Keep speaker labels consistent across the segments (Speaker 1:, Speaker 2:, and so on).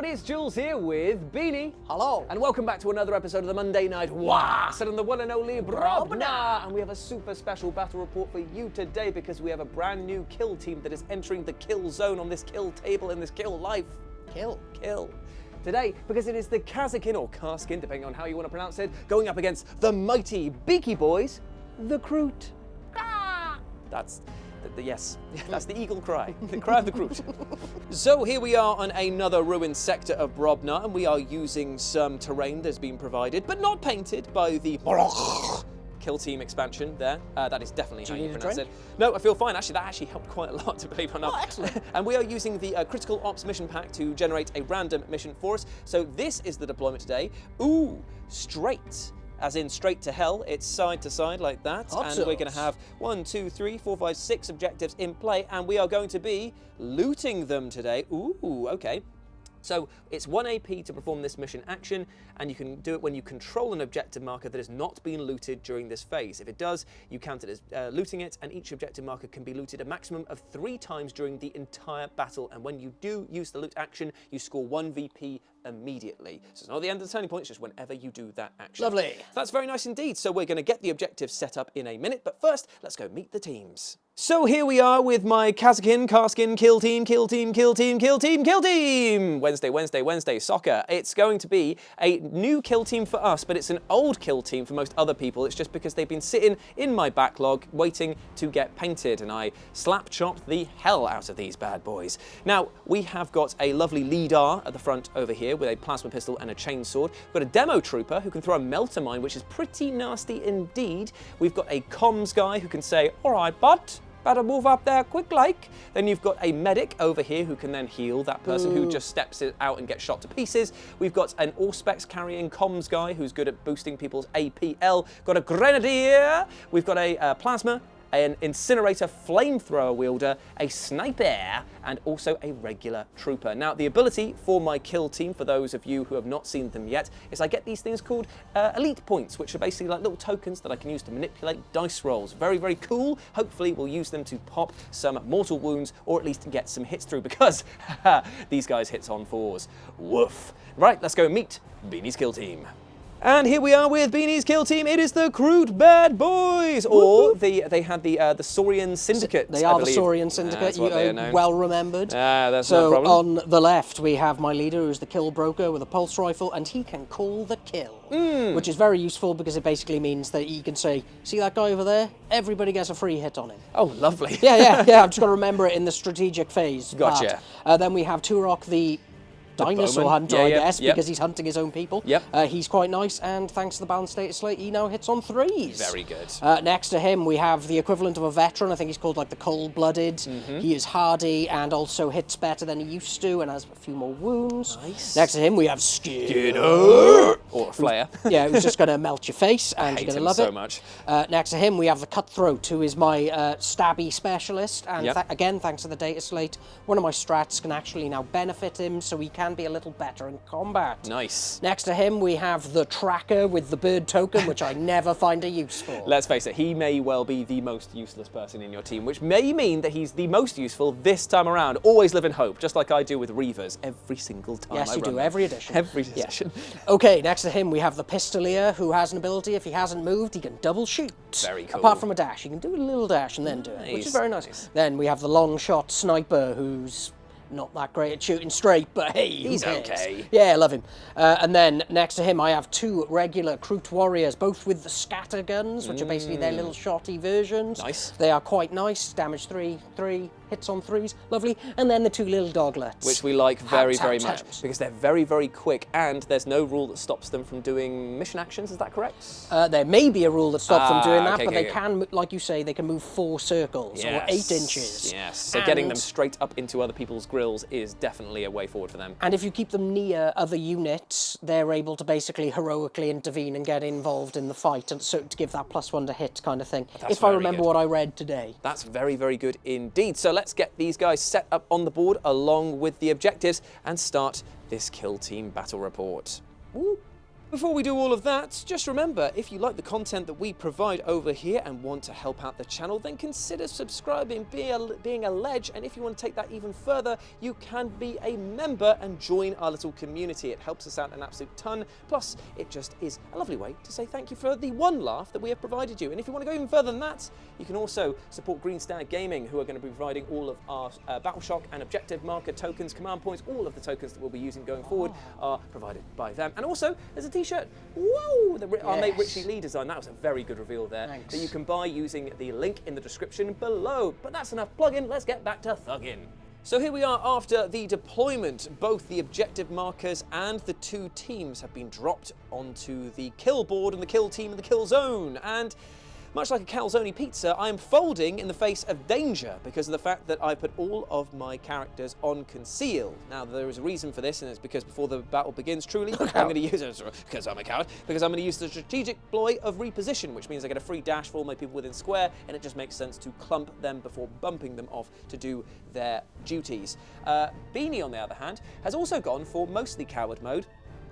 Speaker 1: it's Jules here with Beanie.
Speaker 2: Hello.
Speaker 1: And welcome back to another episode of the Monday Night Wah! Set on the one and only Brobna. And we have a super special battle report for you today because we have a brand new kill team that is entering the kill zone on this kill table in this kill life. Kill. Today, because it is the Kasrkin, or Kasrkin, depending on how you want to pronounce it, going up against the mighty Beaky Boys, the Kroot. That's the eagle cry, the cry of the Kroot. So here we are on another ruined sector of Brobna, and we are using some terrain that's been provided, but not painted, by the kill team expansion there. That is definitely how you pronounce it. No, I feel fine. Actually, that actually helped quite a lot, to believe it or not.
Speaker 2: Oh, excellent.
Speaker 1: And we are using the Critical Ops mission pack to generate a random mission for us. So this is the deployment today. Ooh, straight. As in straight to hell, it's side to side like that. And we're going to have 1, 2, 3, 4, 5, 6 objectives in play, and we are going to be looting them today. Ooh, okay. So it's 1 AP to perform this mission action, and you can do it when you control an objective marker that has not been looted during this phase. If it does, you count it as looting it, and each objective marker can be looted a maximum of 3 times during the entire battle. And when you do use the loot action, you score 1 VP immediately. So it's not the end of the turning point, it's just whenever you do that action.
Speaker 2: Lovely.
Speaker 1: So that's very nice indeed. So we're going to get the objectives set up in a minute, but first, let's go meet the teams. So here we are with my Kasrkin kill team. Wednesday, soccer. It's going to be a new kill team for us, but it's an old kill team for most other people. It's just because they've been sitting in my backlog waiting to get painted, and I slap chopped the hell out of these bad boys. Now, we have got a lovely leader at the front over here with a plasma pistol and a chainsword. We've got a demo trooper who can throw a melter mine, which is pretty nasty indeed. We've got a comms guy who can say, "All right, bud, better move up there quick like." Then you've got a medic over here who can then heal that person who just steps out and gets shot to pieces. We've got an Auspex carrying comms guy who's good at boosting people's APL. Got a grenadier. We've got a plasma, an incinerator flamethrower wielder, a sniper, and also a regular trooper. Now, the ability for my kill team, for those of you who have not seen them yet, is I get these things called elite points, which are basically like little tokens that I can use to manipulate dice rolls. Very, very cool. Hopefully, we'll use them to pop some mortal wounds, or at least get some hits through, because these guys hits on 4s. Woof. Right, let's go meet Beanie's kill team. And here we are with Beanie's kill team. It is the Kroot bad boys, or they had the Saurian Syndicate.
Speaker 2: They are the Saurian Syndicate. You well remembered.
Speaker 1: That's no problem.
Speaker 2: So on the left we have my leader, who's the kill broker with a pulse rifle, and he can call the kill, which is very useful because it basically means that he can say, "See that guy over there? Everybody gets a free hit on him."
Speaker 1: Oh, lovely.
Speaker 2: Yeah. I've just got to remember it in the strategic phase.
Speaker 1: Gotcha.
Speaker 2: Then we have Turok, the dinosaur hunter, I guess, because he's hunting his own people. He's quite nice, and thanks to the balanced data slate, he now hits on 3s.
Speaker 1: Very good.
Speaker 2: Next to him, we have the equivalent of a veteran. I think he's called like the cold-blooded. He is hardy and also hits better than he used to, and has a few more wounds.
Speaker 1: Nice.
Speaker 2: Next to him, we have Skinner.
Speaker 1: Or a flare.
Speaker 2: Yeah, who's just going to melt your face, and you're going to love it.
Speaker 1: so much.
Speaker 2: Next to him, we have the Cutthroat, who is my stabby specialist, and again, thanks to the data slate, one of my strats can actually now benefit him, so he can be a little better in combat.
Speaker 1: Nice.
Speaker 2: Next to him, we have the Tracker with the bird token, which I never find a use for.
Speaker 1: Let's face it, he may well be the most useless person in your team, which may mean that he's the most useful this time around. Always live in hope, just like I do with Reavers every single time.
Speaker 2: Yes, you do, every edition.
Speaker 1: Every edition.
Speaker 2: Okay, next to him, we have the Pistolier, who has an ability, if he hasn't moved, he can double shoot.
Speaker 1: Very cool.
Speaker 2: Apart from a dash, he can do a little dash and then do it, which is very nice. Then we have the long shot Sniper, who's not that great at shooting straight, but hey,
Speaker 1: he's okay.
Speaker 2: Yeah, I love him. And then next to him, I have 2 regular Kroot warriors, both with the scatter guns, which are basically their little shotty versions.
Speaker 1: Nice.
Speaker 2: They are quite nice. Damage 3, hits on 3s, lovely. And then the 2 little doglets,
Speaker 1: which we like very, very much, because they're very, very quick, and there's no rule that stops them from doing mission actions. Is that correct?
Speaker 2: There may be a rule that stops them doing that, but they can, like you say, they can move 4 circles or 8 inches.
Speaker 1: Yes. So getting them straight up into other people's grills is definitely a way forward for them.
Speaker 2: And if you keep them near other units, they're able to basically heroically intervene and get involved in the fight, and so to give that +1 to hit kind of thing. If I remember what I read today.
Speaker 1: That's very, very good indeed. So let's get these guys set up on the board along with the objectives and start this kill team battle report. Woo. Before we do all of that, just remember, if you like the content that we provide over here and want to help out the channel, then consider subscribing, being a ledge, and if you want to take that even further, you can be a member and join our little community. It helps us out an absolute ton, plus it just is a lovely way to say thank you for the one laugh that we have provided you. And if you want to go even further than that, you can also support Greystag Gaming, who are going to be providing all of our Battle Shock and Objective Marker tokens, command points. All of the tokens that we'll be using going forward are provided by them. And also, there's a t-shirt, whoa, our mate Richie Lee designed. That was a very good reveal there.
Speaker 2: Thanks.
Speaker 1: That you can buy using the link in the description below. But that's enough plugging, let's get back to thugging. So here we are after the deployment. Both the objective markers and the two teams have been dropped onto the kill board and the kill team and the kill zone. And much like a calzone pizza, I am folding in the face of danger because of the fact that I put all of my characters on conceal. Now, there is a reason for this, and it's because before the battle begins, truly, I'm going to use it, because I'm a coward, because I'm going to use the strategic ploy of reposition, which means I get a free dash for all my people within square, and it just makes sense to clump them before bumping them off to do their duties. Beanie, on the other hand, has also gone for mostly coward mode,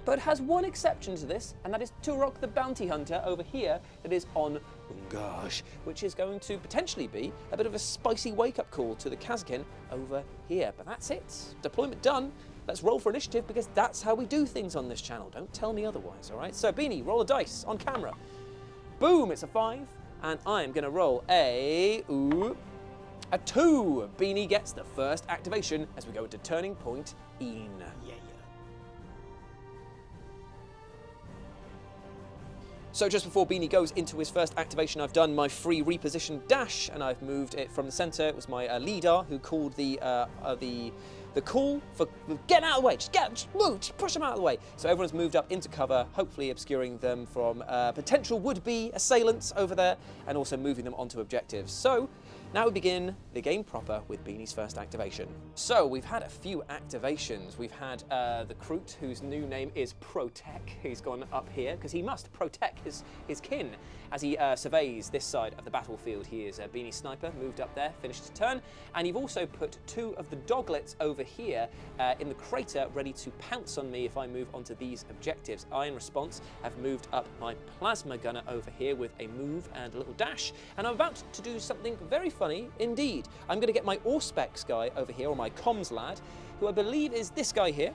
Speaker 1: but has one exception to this, and that is Turok the Bounty Hunter over here that is on Ungaj, which is going to potentially be a bit of a spicy wake-up call to the Kasrkin over here. But that's it. Deployment done. Let's roll for initiative because that's how we do things on this channel. Don't tell me otherwise, all right? So, Beanie, roll a dice on camera. Boom, it's a 5, and I'm going to roll a 2. Beanie gets the first activation as we go into Turning Point in. So just before Beanie goes into his first activation, I've done my free reposition dash, and I've moved it from the center. It was my leader who called the call for get out of the way, just move, just push them out of the way. So everyone's moved up into cover, hopefully obscuring them from potential would-be assailants over there, and also moving them onto objectives. So now we begin the game proper with Beanie's first activation. So we've had a few activations. We've had the Kroot, whose new name is Protect. He's gone up here because he must protect his kin as he surveys this side of the battlefield. He is a Beanie Sniper, moved up there, finished his turn, and you've also put 2 of the doglets over here in the crater ready to pounce on me if I move onto these objectives. I, in response, have moved up my plasma gunner over here with a move and a little dash, and I'm about to do something very funny indeed. I'm going to get my Auspex guy over here, or my comms lad, who I believe is this guy here.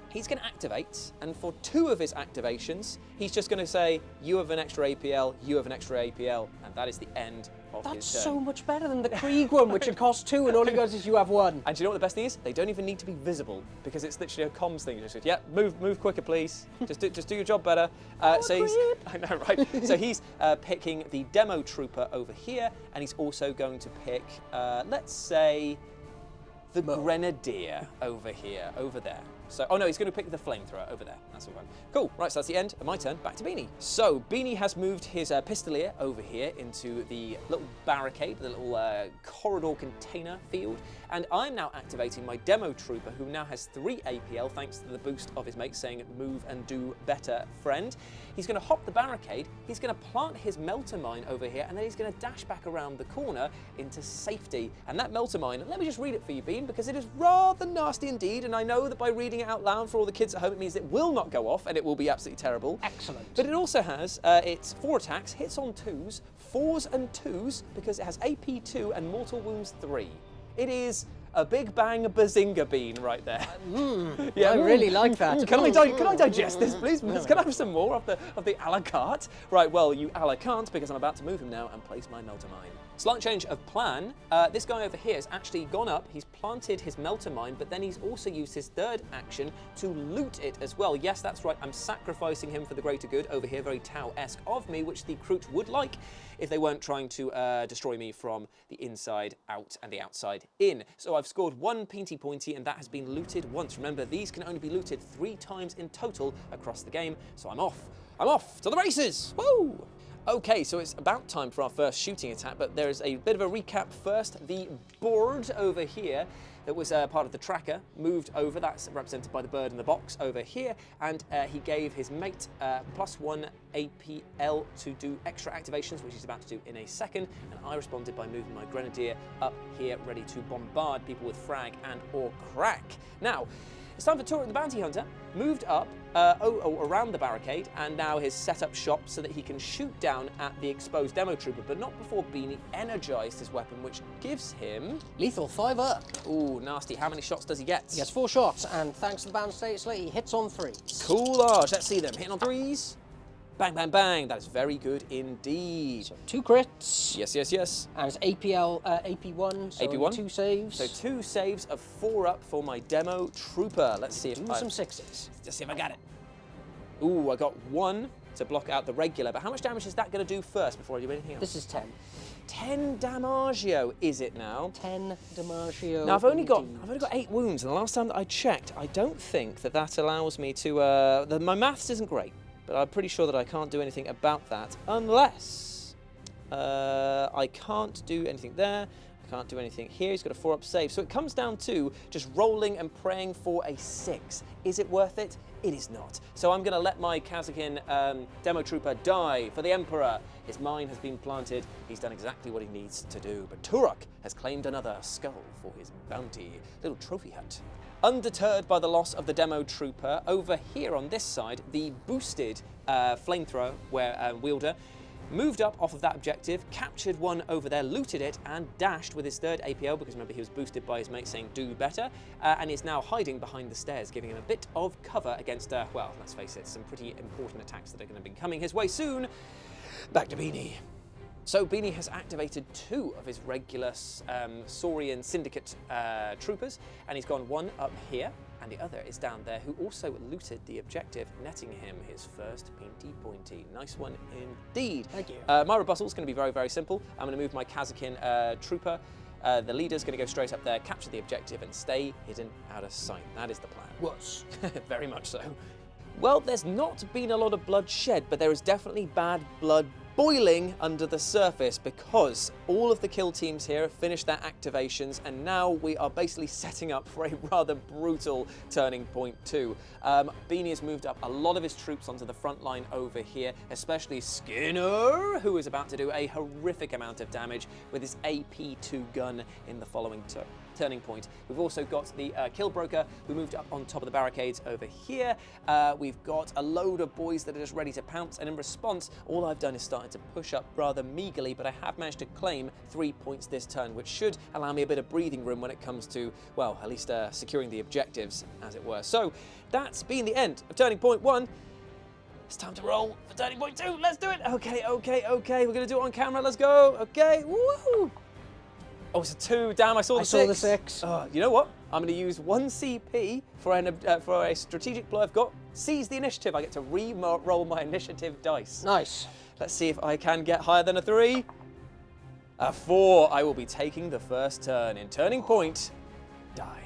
Speaker 1: He's going to activate, and for 2 of his activations, he's just going to say, you have an extra APL, you have an extra APL, and that is the end of his turn.
Speaker 2: That's so much better than the Krieg one, which it costs 2 and all it goes is you have 1.
Speaker 1: And do you know what the best thing is? They don't even need to be visible, because it's literally a comms thing. Just yeah, move quicker, please. Just do your job better. So he's, I know, right? So he's picking the demo trooper over here, and he's also going to pick, let's say, the grenadier over here, over there. So, oh no, he's going to pick the flamethrower over there. That's all right. Cool. Right, so that's the end of my turn. Back to Beanie. So, Beanie has moved his pistolier over here into the little barricade, the little corridor container field. And I'm now activating my demo trooper, who now has 3 APL, thanks to the boost of his mate saying, move and do better, friend. He's going to hop the barricade, he's going to plant his melter mine over here, and then he's going to dash back around the corner into safety. And that melter mine, let me just read it for you, Bean, because it is rather nasty indeed, and I know that by reading it out loud for all the kids at home, it means it will not go off, and it will be absolutely terrible.
Speaker 2: Excellent.
Speaker 1: But it also has, it's 4 attacks, hits on 2s, 4s and 2s, because it has AP 2 and mortal wounds 3. It is a big bang bazinga bean right there.
Speaker 2: Yeah, I really like that.
Speaker 1: Can I digest this, please? Can I have some more of the a la carte? Right, well, you a la can't, because I'm about to move him now and place my melter mine. Slight change of plan. This guy over here has actually gone up, he's planted his melter mine, but then he's also used his 3rd action to loot it as well. Yes, that's right, I'm sacrificing him for the greater good over here, very Tau-esque of me, which the Kroot would like if they weren't trying to destroy me from the inside out and the outside in. So I've scored 1 Peanty Pointy, and that has been looted once. Remember, these can only be looted 3 times in total across the game, so I'm off. I'm off to the races! Woo! Okay, so it's about time for our first shooting attack, but there is a bit of a recap first. The board over here that was part of the tracker moved over. That's represented by the bird in the box over here, and he gave his mate +1 APL to do extra activations, which he's about to do in a second, and I responded by moving my grenadier up here ready to bombard people with frag and or crack. Now, it's time for Turok the Bounty Hunter. Moved up around the barricade, and now has set up shop so that he can shoot down at the exposed demo trooper, but not before Beanie energized his weapon, which gives him...
Speaker 2: Lethal 5 up.
Speaker 1: Ooh, nasty. How many shots does he get?
Speaker 2: He gets 4 shots, and thanks to the bounce state slate, he hits on 3.
Speaker 1: Coolage. Let's see them. Hitting on 3s. Bang, bang, bang. That is very good indeed.
Speaker 2: So 2 crits.
Speaker 1: Yes, yes, yes.
Speaker 2: And it's AP1, so
Speaker 1: AP1.
Speaker 2: 2 saves.
Speaker 1: So 2 saves of 4 up for my demo trooper. Let's see if
Speaker 2: do some 6s.
Speaker 1: Let's see if I got it. Ooh, I got 1 to block out the regular, but how much damage is that going to do first before I do anything else?
Speaker 2: This is 10.
Speaker 1: 10 Damagio, is it now?
Speaker 2: 10 Damagio.
Speaker 1: Now I've only got 8 wounds, and the last time that I checked, I don't think that allows me to. My maths isn't great, but I'm pretty sure that I can't do anything about that unless I can't do anything there. I can't do anything here. He's got a 4-up save, so it comes down to just rolling and praying for a 6. Is it worth it? It is not. So I'm going to let my Kasrkin demo trooper die for the Emperor. His mine has been planted. He's done exactly what he needs to do. But Turok has claimed another skull for his bounty. Little trophy hut. Undeterred by the loss of the demo trooper, over here on this side, the boosted flamethrower wielder moved up off of that objective, captured one over there, looted it, and dashed with his 3rd APL, because remember he was boosted by his mate saying do better, and is now hiding behind the stairs, giving him a bit of cover against, well, let's face it, some pretty important attacks that are going to be coming his way soon. Back to Beanie. So Beanie has activated 2 of his regular Saurian Syndicate troopers, and he's gone 1 up here, and the other is down there, who also looted the objective, netting him his first pointy. Nice one indeed.
Speaker 2: Thank you.
Speaker 1: My rebuttal is going to be very, very simple. I'm going to move my Kasrkin trooper. The leader's going to go straight up there, capture the objective, and stay hidden out of sight. That is the plan.
Speaker 2: Was.
Speaker 1: Very much so. Well, there's not been a lot of blood shed, but there is definitely bad blood boiling under the surface, because all of the kill teams here have finished their activations, and now we are basically setting up for a rather brutal turning point too. Beanie has moved up a lot of his troops onto the front line over here, especially Skinner, who is about to do a horrific amount of damage with his AP2 gun in the following turning point. We've also got the kill broker who moved up on top of the barricades over here. We've got a load of boys that are just ready to pounce, and in response, all I've done is started to push up rather meagerly, but I have managed to claim 3 points this turn, which should allow me a bit of breathing room when it comes to, well, at least securing the objectives, as it were. So that's been the end of turning point 1. It's time to roll for turning point 2. Let's do it. Okay. We're going to do it on camera. Let's go. Okay. Woo! Oh, it's a 2. Damn, I saw the 6.
Speaker 2: I saw the 6.
Speaker 1: You know what? I'm going to use 1 CP for a strategic blow I've got. Seize the initiative. I get to re-roll my initiative dice.
Speaker 2: Nice.
Speaker 1: Let's see if I can get higher than a 3. A 4. I will be taking the first turn. In turning point, die.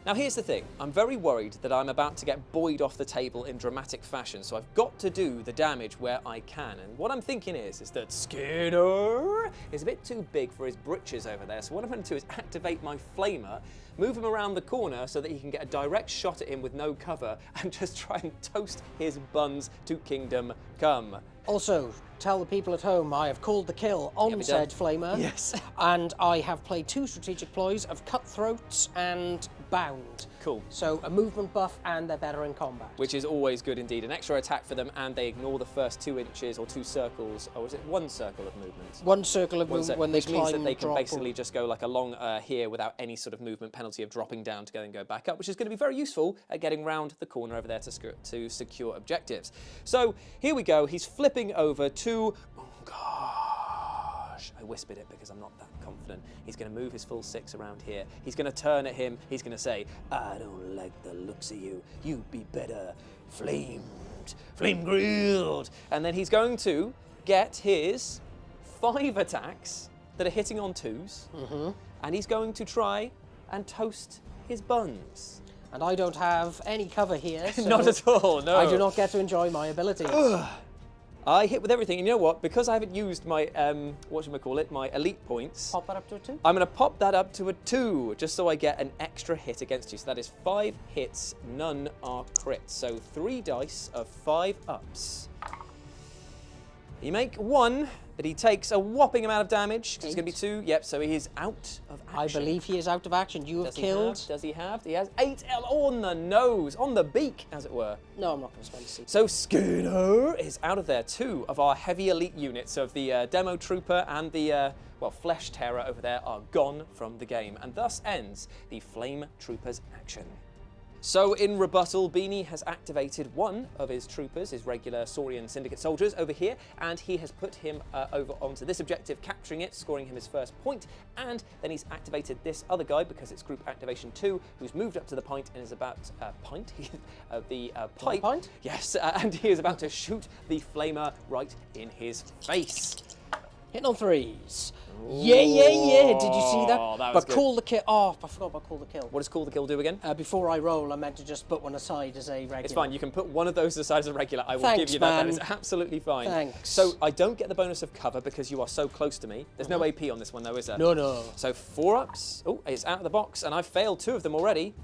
Speaker 1: Now here's the thing, I'm very worried that I'm about to get buoyed off the table in dramatic fashion, so I've got to do the damage where I can, and what I'm thinking is that Skinner is a bit too big for his britches over there, so what I'm going to do is activate my flamer, move him around the corner so that he can get a direct shot at him with no cover, and just try and toast his buns to kingdom come.
Speaker 2: Also, tell the people at home I have called the kill on said flamer.
Speaker 1: Yes.
Speaker 2: And I have played 2 strategic ploys of Cutthroats and Bound.
Speaker 1: Cool.
Speaker 2: So a movement buff, and they're better in combat.
Speaker 1: Which is always good indeed. An extra attack for them, and they ignore the first 2 inches or 2 circles, or is it 1 circle of movement?
Speaker 2: 1 circle of movement when they
Speaker 1: which
Speaker 2: climb,
Speaker 1: means that they can
Speaker 2: drop,
Speaker 1: basically just go like along here without any sort of movement penalty of dropping down to go and go back up, which is going to be very useful at getting round the corner over there to secure objectives. So here we go. He's flipping over to... Oh, gosh. I whispered it because I'm not that confident. He's going to move his full 6 around here. He's going to turn at him. He's going to say, I don't like the looks of you. You'd be better flame grilled. And then he's going to get his 5 attacks that are hitting on 2s. And he's going to try and toast his buns.
Speaker 2: And I don't have any cover here, so
Speaker 1: not at all, no.
Speaker 2: I do not get to enjoy my abilities.
Speaker 1: I hit with everything, and you know what? Because I haven't used my, my elite points.
Speaker 2: Pop that up to a 2?
Speaker 1: I'm going to pop that up to a 2, just so I get an extra hit against you. So that is 5 hits, none are crits. So 3 dice of 5 ups. You make 1, that he takes a whopping amount of damage. It's going to be 2. Yep, so he is out of action.
Speaker 2: I believe he is out of action. You have killed.
Speaker 1: Does he have? He has 8 on the nose, on the beak, as it were.
Speaker 2: No, I'm not going to spend a seat.
Speaker 1: So Skinner is out of there. 2 of our heavy elite units of the Demo Trooper and the, Flesh Terror over there are gone from the game. And thus ends the Flame Troopers action. So in rebuttal, Beanie has activated one of his troopers, his regular Saurian Syndicate soldiers over here, and he has put him over onto this objective, capturing it, scoring him his first point, and then he's activated this other guy because it's group activation 2, who's moved up to the point and is about the pipe.
Speaker 2: Point?
Speaker 1: Yes, and he is about to shoot the flamer right in his face.
Speaker 2: Hitting on 3s. Yeah. Did you see that?
Speaker 1: That was
Speaker 2: but call the kill. Oh, I forgot about call the kill.
Speaker 1: What does call the kill do again?
Speaker 2: Before I roll, I meant to just put one aside as a regular.
Speaker 1: It's fine. You can put one of those aside as a regular. I will
Speaker 2: Thanks,
Speaker 1: give you that.
Speaker 2: man.
Speaker 1: That is absolutely fine.
Speaker 2: Thanks.
Speaker 1: So I don't get the bonus of cover because you are so close to me. There's no AP on this one though, is there?
Speaker 2: No.
Speaker 1: So 4 ups. Oh, it's out of the box, and I've failed 2 of them already.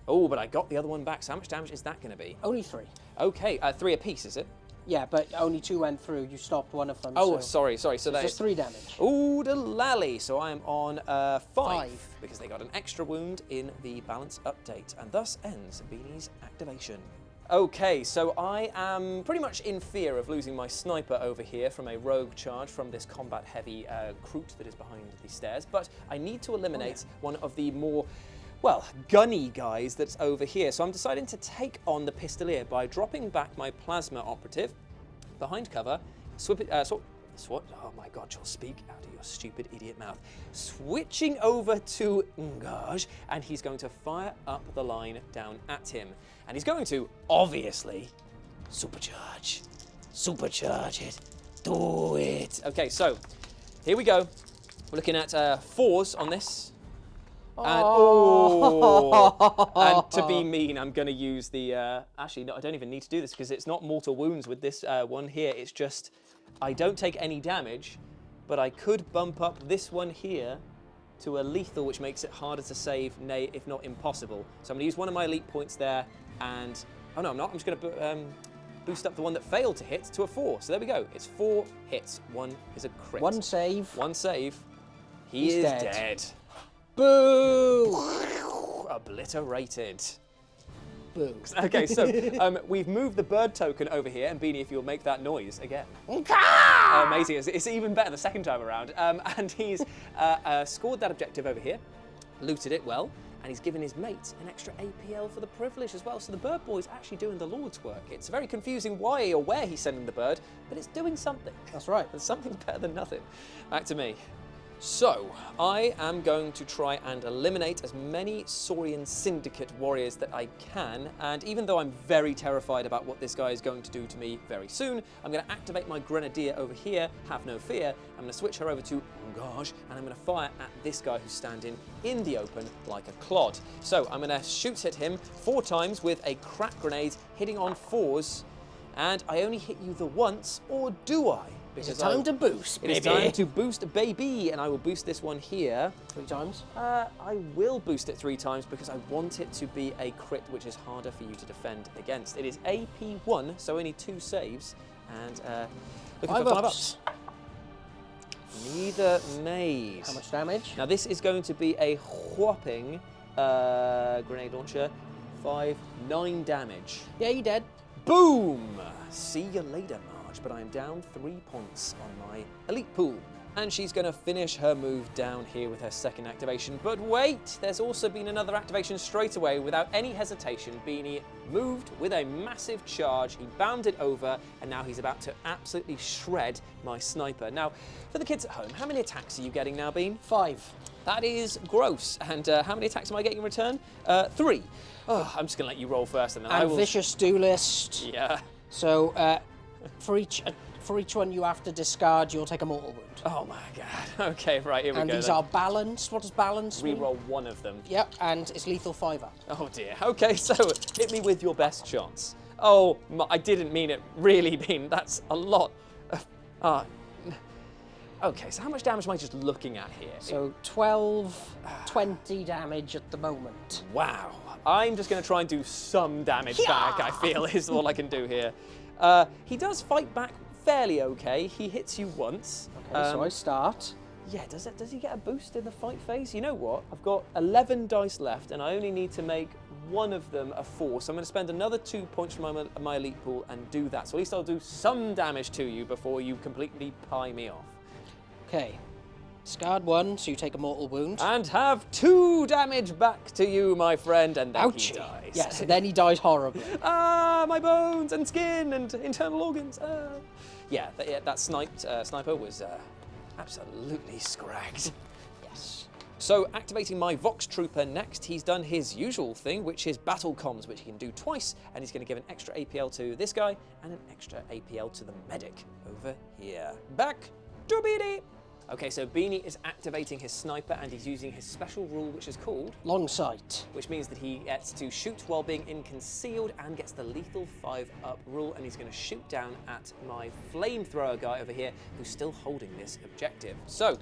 Speaker 1: Oh, but I got the other one back. So how much damage is that going to be?
Speaker 2: Only 3.
Speaker 1: Okay, 3 apiece, is it?
Speaker 2: Yeah, but only 2 went through. You stopped one of them.
Speaker 1: Oh,
Speaker 2: so
Speaker 1: sorry. So that
Speaker 2: just
Speaker 1: is
Speaker 2: 3 damage.
Speaker 1: Ooh, the lally. So I am on 5 because they got an extra wound in the balance update, and thus ends Beanie's activation. Okay, so I am pretty much in fear of losing my sniper over here from a rogue charge from this combat-heavy Kroot that is behind the stairs, but I need to eliminate one of the more gunny guys that's over here. So I'm deciding to take on the Pistolier by dropping back my Plasma Operative behind cover, oh my god, you'll speak out of your stupid idiot mouth. Switching over to Ngaj, and he's going to fire up the line down at him. And he's going to, obviously, supercharge it, do it. Okay, so here we go. We're looking at 4s on this. And, and to be mean, I'm going to use the... actually, no, I don't even need to do this because it's not mortal wounds with this one here. It's just I don't take any damage, but I could bump up this one here to a lethal, which makes it harder to save, nay, if not impossible. So I'm going to use one of my elite points there, and... Oh, no, I'm not. I'm just going to boost up the one that failed to hit to a 4. So there we go. It's 4 hits. 1 is a crit.
Speaker 2: 1 save.
Speaker 1: 1 save. He's dead.
Speaker 2: Boo!
Speaker 1: Obliterated.
Speaker 2: Boo.
Speaker 1: Okay, so we've moved the bird token over here, and Beanie, if you'll make that noise again. Amazing. It's even better the second time around. And he's scored that objective over here, looted it well, and he's given his mate an extra APL for the privilege as well. So the bird boy's actually doing the Lord's work. It's very confusing why or where he's sending the bird, but it's doing something.
Speaker 2: That's right.
Speaker 1: And something's better than nothing. Back to me. So, I am going to try and eliminate as many Saurian Syndicate warriors that I can, and even though I'm very terrified about what this guy is going to do to me very soon, I'm going to activate my Grenadier over here, have no fear. I'm going to switch her over to Engage, and I'm going to fire at this guy who's standing in the open like a clod. So, I'm going to shoot at him 4 times with a crack grenade, hitting on 4s, and I only hit you the once, or do I?
Speaker 2: It's time to boost, baby.
Speaker 1: It's time to boost, baby, and I will boost this one here.
Speaker 2: 3 times?
Speaker 1: I will boost it 3 times because I want it to be a crit, which is harder for you to defend against. It is AP 1, so only 2 saves, and looking for 5 ups. Neither made.
Speaker 2: How much damage?
Speaker 1: Now this is going to be a whopping grenade launcher, 9 damage.
Speaker 2: Yeah, you're dead.
Speaker 1: Boom! See you later, Marge, but I am down 3 points on my elite pool. And she's going to finish her move down here with her second activation. But wait, there's also been another activation straight away without any hesitation. Beanie moved with a massive charge. He bounded over, and now he's about to absolutely shred my sniper. Now, for the kids at home, how many attacks are you getting now, Bean?
Speaker 2: 5.
Speaker 1: That is gross. And how many attacks am I getting in return? 3. Oh, I'm just going to let you roll first, and then I will...
Speaker 2: Vicious duelist.
Speaker 1: Yeah.
Speaker 2: So, for each one you have to discard, you'll take a mortal wound.
Speaker 1: Oh my god. Okay, right, here we go.
Speaker 2: And these are balanced. What does balance mean?
Speaker 1: Reroll 1 of them.
Speaker 2: Yep, and it's lethal 5 up.
Speaker 1: Oh dear. Okay, so hit me with your best shots. Oh, I didn't mean it really, Bean. That's a lot. Okay, so how much damage am I just looking at here?
Speaker 2: So 12, 20 damage at the moment.
Speaker 1: Wow. I'm just going to try and do some damage back, I feel, is all I can do here. He does fight back fairly okay. He hits you once.
Speaker 2: Okay, so I start.
Speaker 1: Yeah, does he get a boost in the fight phase? You know what? I've got 11 dice left, and I only need to make one of them a 4. So I'm going to spend another 2 points from my elite pool and do that. So at least I'll do some damage to you before you completely pie me off.
Speaker 2: Okay. Scarred 1, so you take a mortal wound.
Speaker 1: And have 2 damage back to you, my friend, and then he dies.
Speaker 2: Yes, and then he dies horribly.
Speaker 1: Ah, my bones and skin and internal organs. Yeah, that sniper was absolutely scragged.
Speaker 2: Yes.
Speaker 1: So activating my Vox Trooper next, he's done his usual thing, which is battle comms, which he can do twice, and he's going to give an extra APL to this guy and an extra APL to the medic over here. Back to Beanie. Okay, so Beanie is activating his sniper, and he's using his special rule, which is called
Speaker 2: Long sight.
Speaker 1: which means that he gets to shoot while being in concealed and gets the lethal 5-up rule, and he's going to shoot down at my flamethrower guy over here who's still holding this objective. So,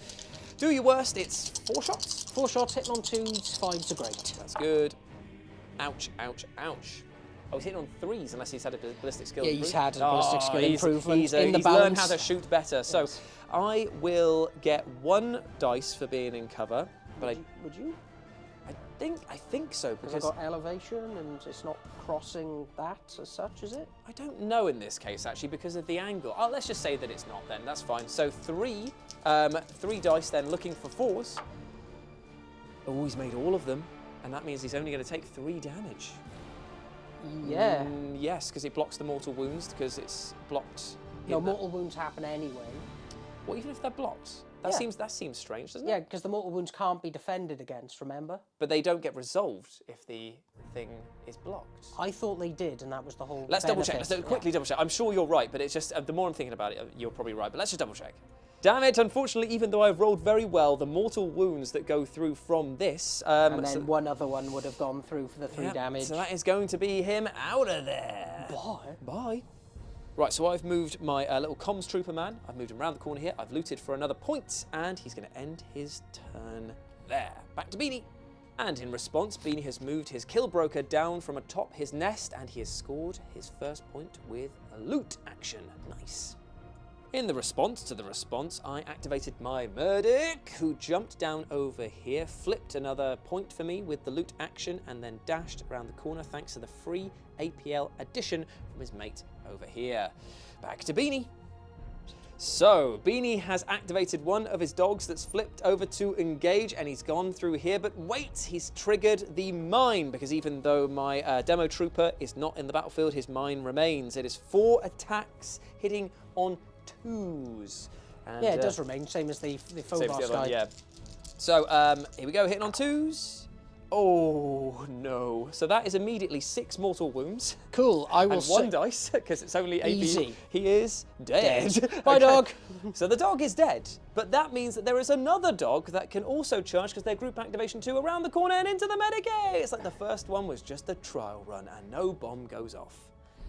Speaker 1: do your worst, it's 4 shots.
Speaker 2: 4 shots, hitting on 2s, 5s are great.
Speaker 1: That's good. Ouch, ouch, ouch. Oh, he's hitting on 3s unless he's had a ballistic skill
Speaker 2: Yeah, he's
Speaker 1: improvement.
Speaker 2: had a ballistic skill improvement
Speaker 1: He's
Speaker 2: in the
Speaker 1: learned
Speaker 2: balance.
Speaker 1: how to shoot better. So,
Speaker 2: Yes.
Speaker 1: I will get 1 dice for being in cover, but
Speaker 2: Would you?
Speaker 1: I think so,
Speaker 2: Because I've got elevation and it's not crossing that as such, is it?
Speaker 1: I don't know in this case, actually, because of the angle. Oh, let's just say that it's not then. That's fine. So 3 dice then, looking for 4s. Oh, he's made all of them, and that means he's only going to take 3 damage.
Speaker 2: Yeah.
Speaker 1: Yes, because it blocks the mortal wounds, because it's blocked.
Speaker 2: No, mortal wounds happen anyway.
Speaker 1: Well, even if they're blocked? That seems strange, doesn't
Speaker 2: Yeah,
Speaker 1: it?
Speaker 2: because the mortal wounds can't be defended against, remember?
Speaker 1: But they don't get resolved if the thing is blocked.
Speaker 2: I thought they did, and that was the whole
Speaker 1: Let's double check.
Speaker 2: benefit.
Speaker 1: Let's quickly double check. I'm sure you're right, but it's just the more I'm thinking about it, you're probably right. But let's just double check. Damn it! Unfortunately, even though I've rolled very well, the mortal wounds that go through from this,
Speaker 2: And then one other one would have gone through for the 3 damage.
Speaker 1: So that is going to be him out of there.
Speaker 2: Bye.
Speaker 1: Bye. Right, so I've moved my little comms trooper man. I've moved him around the corner here. I've looted for another point, and he's going to end his turn there. Back to Beanie. And in response, Beanie has moved his kill broker down from atop his nest, and he has scored his first point with a loot action. Nice. In the response to the response, I activated my medic, who jumped down over here, flipped another point for me with the loot action, and then dashed around the corner thanks to the free APL addition from his mate over here. Back to Beanie. So, Beanie has activated one of his dogs that's flipped over to engage, and he's gone through here, but wait, he's triggered the mine, because even though my demo trooper is not in the battlefield, his mine remains. It is 4 attacks hitting on 2s. And,
Speaker 2: Yeah, it does remain, same as the
Speaker 1: same as
Speaker 2: Phobos
Speaker 1: the other
Speaker 2: guy.
Speaker 1: one, yeah. So, here we go, hitting on 2s. Oh, no. So that is immediately 6 mortal wounds.
Speaker 2: Cool, I will
Speaker 1: And 1 dice, because it's only AP.
Speaker 2: Easy.
Speaker 1: He is dead.
Speaker 2: Bye, dog.
Speaker 1: So the dog is dead, but that means that there is another dog that can also charge because they're group activation 2 around the corner and into the medic. It's like the first one was just a trial run and no bomb goes off.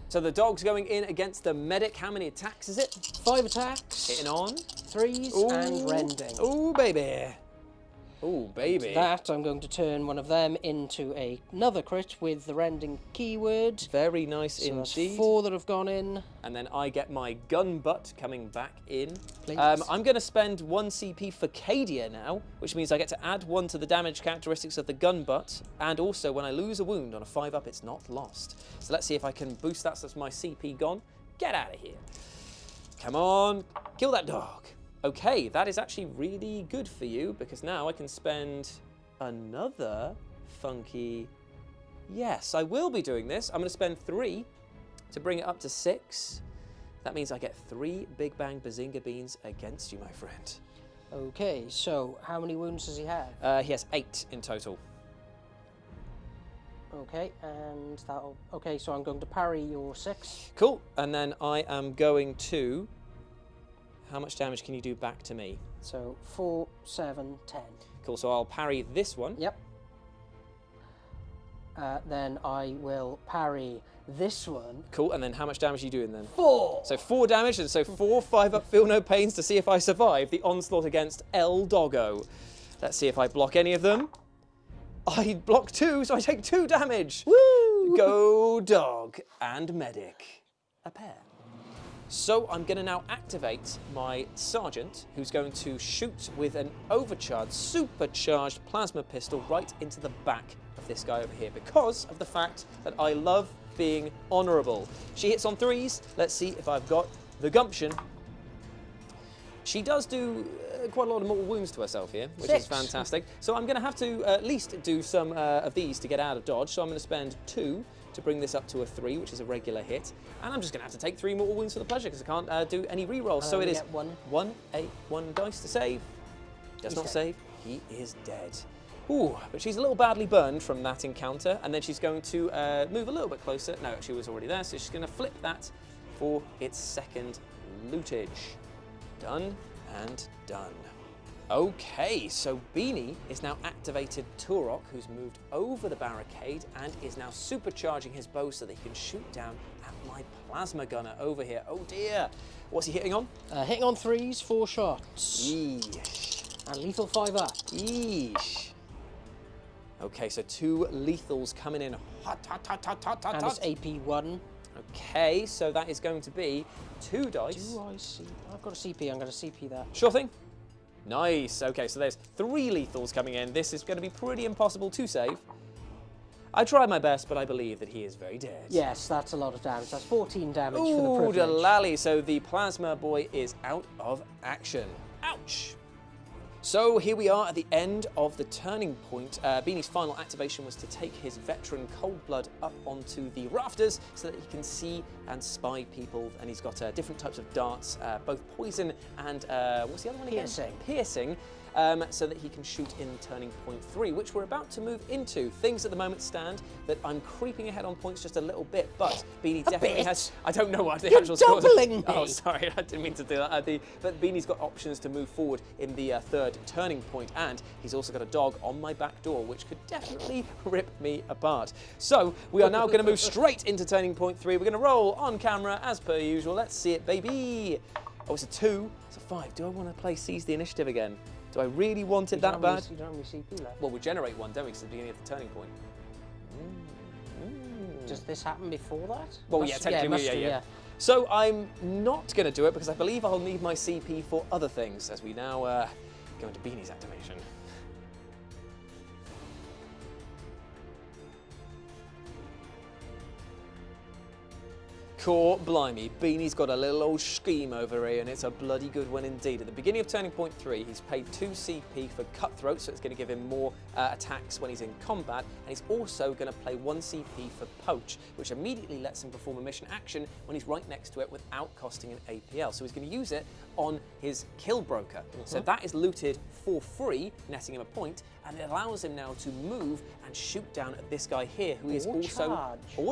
Speaker 1: So the dog's going in against the medic. How many attacks is it?
Speaker 2: 5 attacks.
Speaker 1: Hitting on.
Speaker 2: 3s and rending.
Speaker 1: Ooh, baby. Ooh, baby.
Speaker 2: That, I'm going to turn one of them into another crit with the rending keyword.
Speaker 1: Very nice
Speaker 2: So that's
Speaker 1: indeed.
Speaker 2: 4 that have gone in.
Speaker 1: And then I get my gun butt coming back in.
Speaker 2: Please.
Speaker 1: I'm going to spend 1 CP for Cadia now, which means I get to add 1 to the damage characteristics of the gun butt. And also, when I lose a wound on a 5-up, it's not lost. So let's see if I can boost that so that's my CP gone. Get out of here. Come on, kill that dog. Okay, that is actually really good for you because now I can spend another funky... Yes, I will be doing this. I'm going to spend 3 to bring it up to 6. That means I get 3 Big Bang Bazinga Beans against you, my friend.
Speaker 2: Okay, so how many wounds does he have?
Speaker 1: He has 8 in total.
Speaker 2: Okay, and that'll... Okay, so I'm going to parry your 6.
Speaker 1: Cool, and then I am going to... How much damage can you do back to me?
Speaker 2: So 4, 7, 10.
Speaker 1: Cool, so I'll parry this one.
Speaker 2: Yep. Then I will parry this one.
Speaker 1: Cool, and then how much damage are you doing then?
Speaker 2: 4!
Speaker 1: So 4 damage, and so 4 5-up, feel no pains to see if I survive the onslaught against El Doggo. Let's see if I block any of them. I block 2, so I take 2 damage.
Speaker 2: Woo!
Speaker 1: Go dog and medic. A pair. So I'm going to now activate my sergeant, who's going to shoot with an overcharged, supercharged plasma pistol right into the back of this guy over here, because of the fact that I love being honourable. She hits on 3s. Let's see if I've got the gumption. She does do quite a lot of mortal wounds to herself here, which
Speaker 2: 6.
Speaker 1: is fantastic. So I'm going to have to at least do some of these to get out of dodge. So I'm going to spend 2 to bring this up to a 3, which is a regular hit. And I'm just going to have to take 3 mortal wounds for the pleasure, because I can't do any rerolls. So it is 1 dice to save. Does not save. He is dead. Ooh, but she's a little badly burned from that encounter, and then she's going to move a little bit closer. No, she was already there, so she's going to flip that for its second lootage. Done and done. Okay, so Beanie is now activated Turok, who's moved over the barricade and is now supercharging his bow so that he can shoot down at my plasma gunner over here. Oh dear. What's he hitting on?
Speaker 2: Hitting on 3s, 4 shots.
Speaker 1: Yeesh.
Speaker 2: And lethal 5 up.
Speaker 1: Yeesh. Okay, so 2 lethals coming in hot, hot, hot, hot, hot, hot,
Speaker 2: And
Speaker 1: hot.
Speaker 2: it's AP 1.
Speaker 1: Okay, so that is going to be 2 dice.
Speaker 2: Do I see? I've got a CP, I'm going to CP that.
Speaker 1: Sure thing. Nice. Okay, so there's 3 lethals coming in. This is going to be pretty impossible to save. I tried my best, but I believe that he is very dead.
Speaker 2: Yes, that's a lot of damage. That's 14 damage for the
Speaker 1: Ooh,
Speaker 2: privilege.
Speaker 1: lally. So the plasma boy is out of action. Ouch. So here we are at the end of the turning point. Beanie's final activation was to take his veteran Cold Blood up onto the rafters so that he can see and spy people. And he's got different types of darts, both poison and what's the other one again?
Speaker 2: Piercing.
Speaker 1: Piercing. So that he can shoot in turning point 3, which we're about to move into. Things at the moment stand that I'm creeping ahead on points just a little bit, but Beanie definitely has. I don't know what the
Speaker 2: You're
Speaker 1: actual scores are.
Speaker 2: doubling me.
Speaker 1: Oh, sorry, I didn't mean to do that. But Beanie's got options to move forward in the 3rd turning point, and he's also got a dog on my back door, which could definitely rip me apart. So we are now going to move straight into turning point 3. We're going to roll on camera as per usual. Let's see it, baby. Oh, it's a 2. It's a 5. Do I want to play Seize the Initiative again? Do I really want it that bad?
Speaker 2: You don't have any CP left.
Speaker 1: Well, we generate one, don't we? Because at the beginning of the turning point.
Speaker 2: Does this happen before that?
Speaker 1: Well, yeah, technically, yeah. So I'm not going to do it because I believe I'll need my CP for other things as we now go into Beanie's activation. Core blimey, Beanie's got a little old scheme over here, and it's a bloody good one indeed. At the beginning of turning point 3, he's paid 2 CP for Cutthroat, so it's going to give him more attacks when he's in combat, and he's also going to play 1 CP for Poach, which immediately lets him perform a mission action when he's right next to it without costing an APL. So he's going to use it on his Kill Broker. So that is looted for free, netting him a point, and it allows him now to move and shoot down at this guy here, who is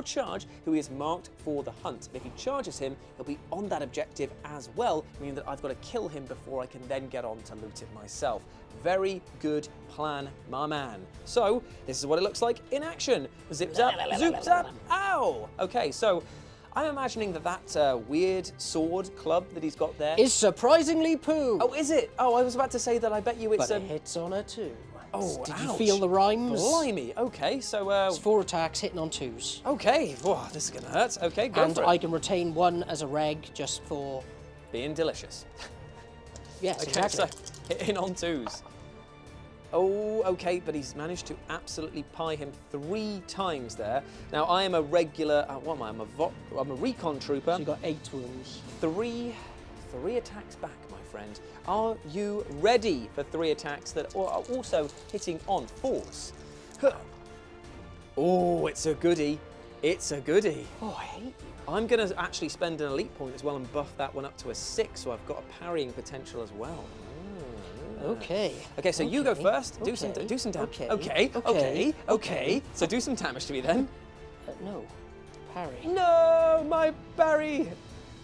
Speaker 1: charge, who is marked for the hunt. And if he charges him, he'll be on that objective as well, meaning that I've got to kill him before I can then get on to loot it myself. Very good plan, my man. So this is what it looks like in action. Zip zap, zoop zap, ow! Okay, so I'm imagining that weird sword club that he's got there
Speaker 2: is surprisingly poo.
Speaker 1: Oh, is it? Oh, I was about to say that I bet you it's
Speaker 2: but it hits on her too.
Speaker 1: Oh,
Speaker 2: did
Speaker 1: ouch.
Speaker 2: you feel the rhymes?
Speaker 1: Blimey. Okay, so
Speaker 2: it's 4 attacks hitting on 2s.
Speaker 1: Okay, whoa, this is gonna hurt. Okay, go
Speaker 2: and
Speaker 1: for it.
Speaker 2: I can retain 1 as a reg just for
Speaker 1: being delicious.
Speaker 2: Yes,
Speaker 1: okay,
Speaker 2: exactly.
Speaker 1: So hitting on 2s. Oh, okay, but he's managed to absolutely pie him 3 times there. Now I am a regular. What am I? I'm a recon trooper.
Speaker 2: So you got 8 wounds.
Speaker 1: 3 attacks back, my friend. Are you ready for 3 attacks that are also hitting on 4s? Huh. Oh, it's a goodie. It's a goodie.
Speaker 2: Oh, I hate you.
Speaker 1: I'm going to actually spend an elite point as well and buff that one up to a 6, so I've got a parrying potential as well.
Speaker 2: Okay.
Speaker 1: Okay, so you go first. Do some damage. Okay. So do some damage to me then.
Speaker 2: No. Parry.
Speaker 1: No, my parry.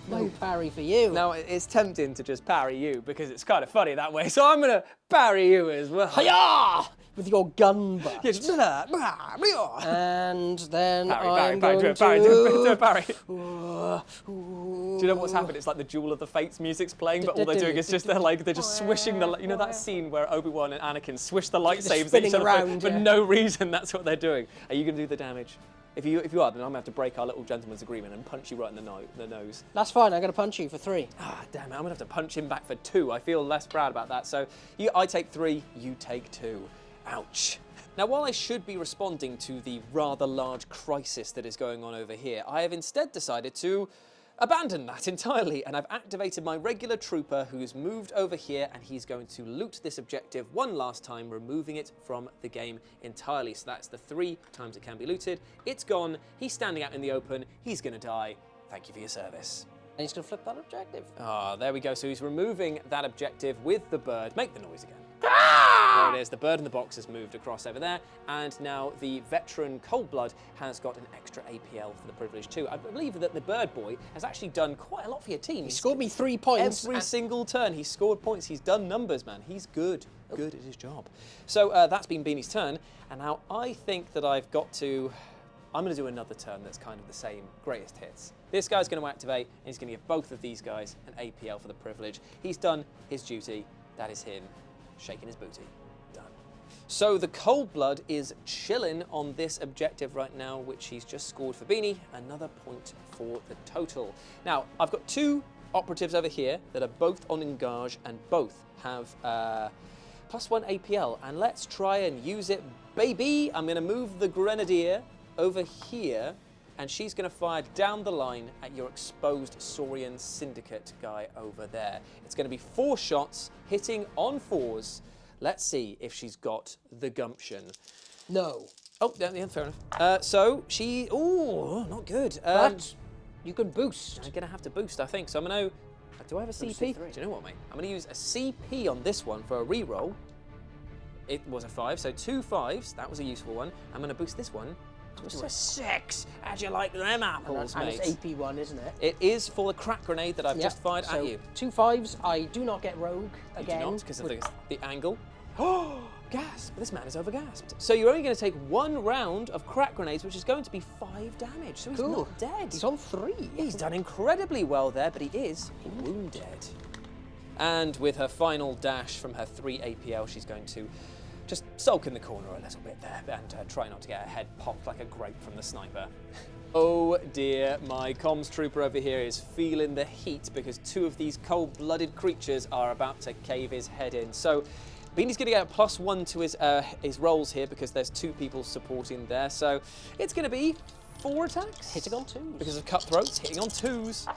Speaker 2: No parry for you.
Speaker 1: Now, it's tempting to just parry you because it's kind of funny that way, so I'm going to parry you as well.
Speaker 2: Hiya! With your gun butt.
Speaker 1: Yeah, just
Speaker 2: and then
Speaker 1: parry,
Speaker 2: I'm going
Speaker 1: do a parry. Do you know what's happened? It's like the Duel of the Fates music's playing, but all they're doing is just they're just swishing the. You know that scene where Obi-Wan and Anakin swish the lightsabers at each other
Speaker 2: around,
Speaker 1: for no reason. That's what they're doing. Are you going to do the damage? If you are, then I'm going to have to break our little gentleman's agreement and punch you right in the nose.
Speaker 2: That's fine, I'm going to punch you for 3.
Speaker 1: Ah, damn it, I'm going to have to punch him back for 2. I feel less proud about that. So I take 3, you take 2. Ouch. Now, while I should be responding to the rather large crisis that is going on over here, I have instead decided to abandon that entirely, and I've activated my regular trooper who's moved over here, and he's going to loot this objective one last time, removing it from the game entirely. So that's the 3 times it can be looted. It's gone. He's standing out in the open. He's going to die. Thank you for your service.
Speaker 2: And he's going to flip that objective.
Speaker 1: Ah, there we go. So he's removing that objective with the bird. Make the noise again. There it is. The bird in the box has moved across over there, and now the veteran Coldblood has got an extra APL for the privilege too. I believe that the bird boy has actually done quite a lot for your team.
Speaker 2: He scored me 3 points.
Speaker 1: Every single turn he's scored points. He's done numbers, man. He's good. Good at his job. So that's been Beanie's turn, and now I think that I've got to... I'm going to do another turn that's kind of the same greatest hits. This guy's going to activate, and he's going to give both of these guys an APL for the privilege. He's done his duty. That is him shaking his booty. Done. So the Coldblood is chilling on this objective right now, which he's just scored for Beanie. Another point for the total. Now, I've got 2 operatives over here that are both on Engage and both have +1 APL. And let's try and use it, baby. I'm going to move the Grenadier over here, and she's going to fire down the line at your exposed Saurian Syndicate guy over there. It's going to be 4 shots, hitting on 4s. Let's see if she's got the gumption.
Speaker 2: No.
Speaker 1: Oh, yeah, fair enough. So she... Oh, not good.
Speaker 2: But you can boost.
Speaker 1: I'm going to have to boost, I think. So I'm going to... Do I have a CP? Do you know what, mate? I'm going to use a CP on this one for a reroll. It was a 5, so 2 5s. That was a useful one. I'm going to boost this one to a 6. How'd you like them apples,
Speaker 2: and
Speaker 1: mate?
Speaker 2: it's AP1, isn't it?
Speaker 1: It is for the crack grenade that I've just fired at you.
Speaker 2: 2 5s. I do not get rogue again.
Speaker 1: You do not, because of the angle. Oh, gasp! This man is overgasped. So you're only going to take 1 round of crack grenades, which is going to be 5 damage. So he's not dead.
Speaker 2: He's on 3.
Speaker 1: He's done incredibly well there, but he is wounded. And with her final dash from her 3 APL, she's going to just sulk in the corner a little bit there and try not to get her head popped like a grape from the sniper. Oh dear, my comms trooper over here is feeling the heat because 2 of these cold-blooded creatures are about to cave his head in. So Beanie's going to get a +1 to his rolls here because there's 2 people supporting there. So it's going to be 4 attacks.
Speaker 2: Hitting on 2s.
Speaker 1: Because of cutthroats, hitting on 2s.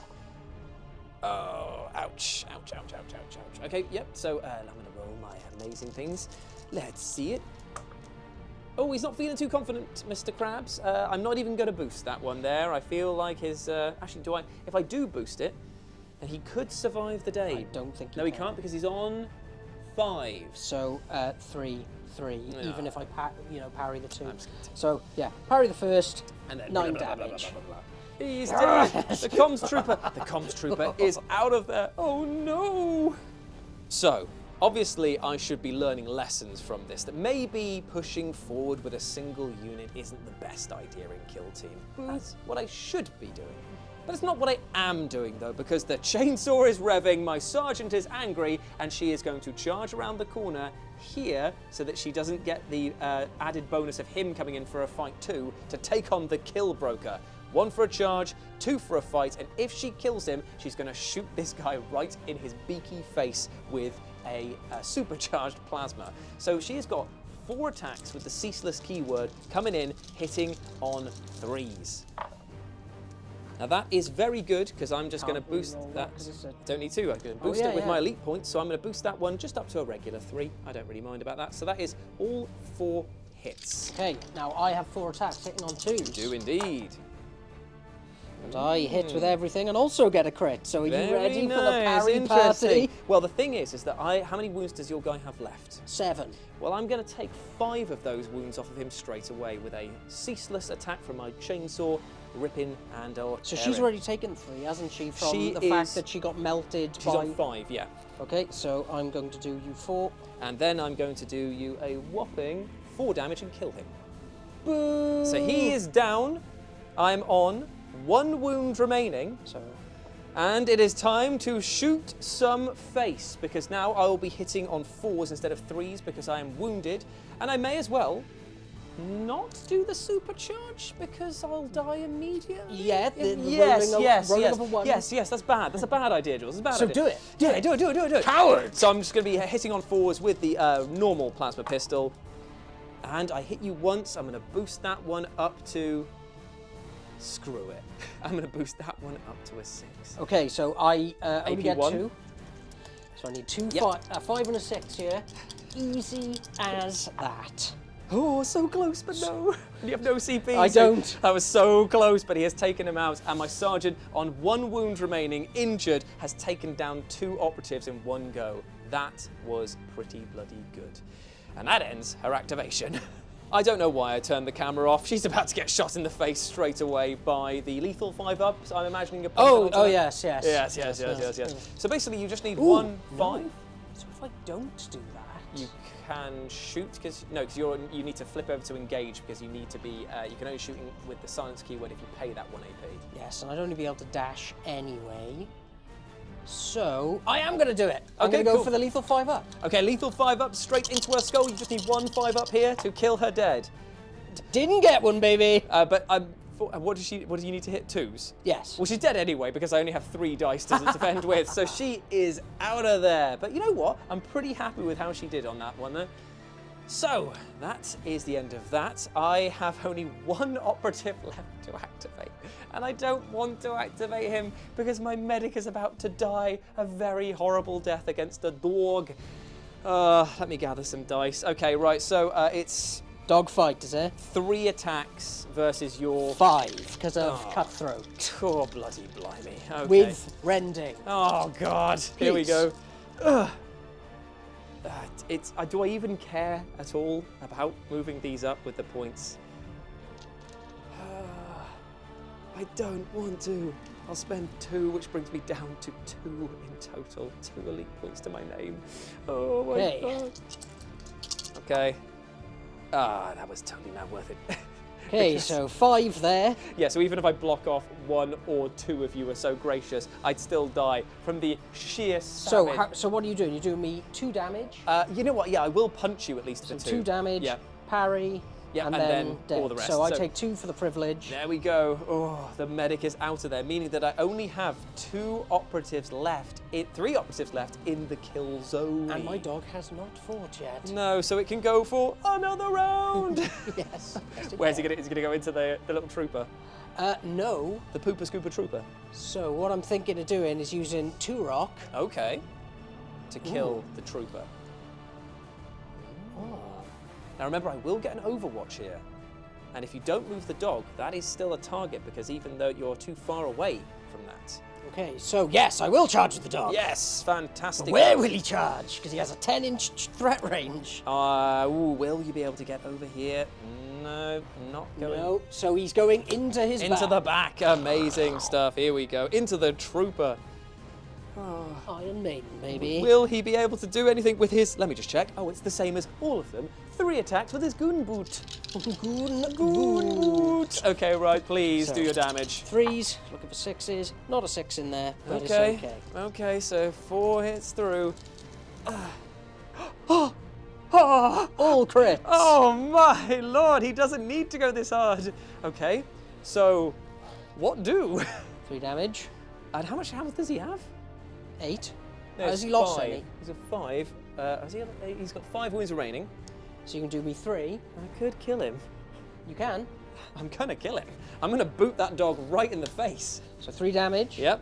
Speaker 1: Oh, ouch, ouch, ouch, ouch, ouch, ouch. Okay, yep, so I'm going to roll my amazing things. Let's see it. Oh, he's not feeling too confident, Mr. Krabs. I'm not even going to boost that one there. I feel like his... actually, if I do boost it, then he could survive the day.
Speaker 2: I don't think he
Speaker 1: No, he can't because he's on 5.
Speaker 2: So 3, 3.
Speaker 1: No.
Speaker 2: Even if I parry the 2. So yeah, parry the first.
Speaker 1: And then
Speaker 2: 9 damage.
Speaker 1: He's dead. The comms trooper is out of there. Oh no. So obviously, I should be learning lessons from this, that maybe pushing forward with a single unit isn't the best idea in Kill Team. That's what I should be doing. But it's not what I am doing, though, because the chainsaw is revving, my sergeant is angry, and she is going to charge around the corner here so that she doesn't get the added bonus of him coming in for a fight too, to take on the Kill Broker. 1 for a charge, 2 for a fight, and if she kills him, she's going to shoot this guy right in his beaky face with a supercharged plasma. So she has got 4 attacks with the ceaseless keyword coming in, hitting on 3s. Now that is very good because I'm just going to boost that. Don't need to. I'm going to boost it with my elite points, so I'm going to boost that one just up to a regular 3. I don't really mind about that. So that is all 4 hits.
Speaker 2: Okay, now I have 4 attacks hitting on 2s.
Speaker 1: You do indeed.
Speaker 2: And I hit with everything and also get a crit. So are you ready for the parry
Speaker 1: Interesting.
Speaker 2: party?
Speaker 1: Well, the thing is that how many wounds does your guy have left?
Speaker 2: 7.
Speaker 1: Well, I'm going to take 5 of those wounds off of him straight away with a ceaseless attack from my chainsaw, ripping and or
Speaker 2: So she's already taken 3, hasn't she? From
Speaker 1: She
Speaker 2: the
Speaker 1: is-
Speaker 2: fact that she got melted
Speaker 1: She's
Speaker 2: by...
Speaker 1: on 5, yeah.
Speaker 2: Okay, so I'm going to do you 4.
Speaker 1: And then I'm going to do you a whopping 4 damage and kill him.
Speaker 2: Boo!
Speaker 1: So he is down. I'm on 1 wound remaining.
Speaker 2: So
Speaker 1: And it is time to shoot some face, because now I will be hitting on 4s instead of 3s because I am wounded. And I may as well not do the supercharge because I'll die immediately?
Speaker 2: Yeah,
Speaker 1: yes,
Speaker 2: rolling of a one.
Speaker 1: yes, that's bad. That's a bad idea, Jules. It's a bad
Speaker 2: So
Speaker 1: idea.
Speaker 2: do it.
Speaker 1: Yeah, do it.
Speaker 2: Coward!
Speaker 1: So I'm just going to be hitting on fours with the normal plasma pistol. And I hit you once. I'm going to boost that one up to... Screw it. I'm going to boost that one up to a 6.
Speaker 2: Okay, so I only get
Speaker 1: AP1.
Speaker 2: 2. So I need two,
Speaker 1: Yep.
Speaker 2: 5 and a 6 here. Easy as that.
Speaker 1: Oh, so close, but no. You have no CP.
Speaker 2: I don't.
Speaker 1: That was so close, but he has taken him out. And my sergeant, on 1 wound remaining, injured, has taken down 2 operatives in 1 go. That was pretty bloody good. And that ends her activation. I don't know why I turned the camera off. She's about to get shot in the face straight away by the lethal 5-up. I'm imagining a punch.
Speaker 2: Yes.
Speaker 1: Yes. So basically, you just need 1 5.
Speaker 2: So if I don't do that,
Speaker 1: You can shoot because you need to flip over to engage because you need to be. You can only shoot with the silence keyword if you pay that 1 AP.
Speaker 2: yes, and I'd only be able to dash anyway. So I am going to do it. I'm
Speaker 1: Okay,
Speaker 2: going to go
Speaker 1: cool.
Speaker 2: for the lethal 5-up.
Speaker 1: Okay, lethal 5-up straight into her skull. You just need 1 5-up here to kill her dead.
Speaker 2: Didn't get one, baby.
Speaker 1: But what do you need to hit 2s?
Speaker 2: Yes.
Speaker 1: Well, she's dead anyway because I only have 3 dice to defend with, so she is out of there. But you know what? I'm pretty happy with how she did on that one, though. So that is the end of that. I have only 1 operative left to activate, and I don't want to activate him because my medic is about to die a very horrible death against a dog. Let me gather some dice. Okay, right. So it's
Speaker 2: Dogfight, is it?
Speaker 1: 3 attacks versus your
Speaker 2: 5 because of cutthroat.
Speaker 1: Oh, bloody blimey. Okay.
Speaker 2: With rending.
Speaker 1: Oh, God. Here we go. Do I even care at all about moving these up with the points? I don't want to. I'll spend 2, which brings me down to 2 in total. 2 elite points to my name. Oh, my God. Okay. That was totally not worth it.
Speaker 2: Okay, so 5 there.
Speaker 1: Yeah, so even if I block off 1 or 2 of you are so gracious, I'd still die from the sheer savage.
Speaker 2: So what are you doing? You're doing me 2 damage.
Speaker 1: You know what? Yeah, I will punch you at least for 2.
Speaker 2: 2 damage.
Speaker 1: Yeah.
Speaker 2: Parry.
Speaker 1: Yeah,
Speaker 2: and
Speaker 1: and
Speaker 2: then
Speaker 1: then
Speaker 2: dead.
Speaker 1: all the rest.
Speaker 2: So I
Speaker 1: So-
Speaker 2: take 2 for the privilege.
Speaker 1: There we go. Oh, the medic is out of there, meaning that I only have 2 operatives left. 3 operatives left in the kill zone.
Speaker 2: And my dog has not fought yet.
Speaker 1: No, so it can go for another round.
Speaker 2: Yes.
Speaker 1: Where's he gonna? Is he gonna go into the little trooper,
Speaker 2: No.
Speaker 1: the pooper scooper trooper?
Speaker 2: So what I'm thinking of doing is using 2 rock.
Speaker 1: Okay. To kill the trooper. Now remember, I will get an overwatch here. And if you don't move the dog, that is still a target because even though you're too far away from that.
Speaker 2: Okay, so yes, I will charge with the dog.
Speaker 1: Yes, fantastic.
Speaker 2: Where will he charge? Because he has a 10-inch threat range.
Speaker 1: Will you be able to get over here? No, not going.
Speaker 2: No, so he's going into his
Speaker 1: Into
Speaker 2: back.
Speaker 1: the back. Amazing stuff. Here we go. Into the trooper.
Speaker 2: Iron Maiden, baby.
Speaker 1: Will he be able to do anything with his... Let me just check. Oh, it's the same as all of them. 3 attacks with his goon boot. Goon boot. Okay, right. Please do your damage.
Speaker 2: 3s, looking for 6s. Not a 6 in there, but
Speaker 1: Okay.
Speaker 2: it's okay.
Speaker 1: Okay, so 4 hits through.
Speaker 2: All crits.
Speaker 1: Oh my lord, he doesn't need to go this hard. Okay, so what do?
Speaker 2: 3 damage.
Speaker 1: And how much health does he have?
Speaker 2: 8.
Speaker 1: No,
Speaker 2: Has he lost
Speaker 1: 5.
Speaker 2: any?
Speaker 1: He's a 5. He's got 5 wounds remaining.
Speaker 2: So you can do me 3.
Speaker 1: I could kill him.
Speaker 2: You can.
Speaker 1: I'm gonna kill him. I'm gonna boot that dog right in the face.
Speaker 2: So 3 damage.
Speaker 1: Yep.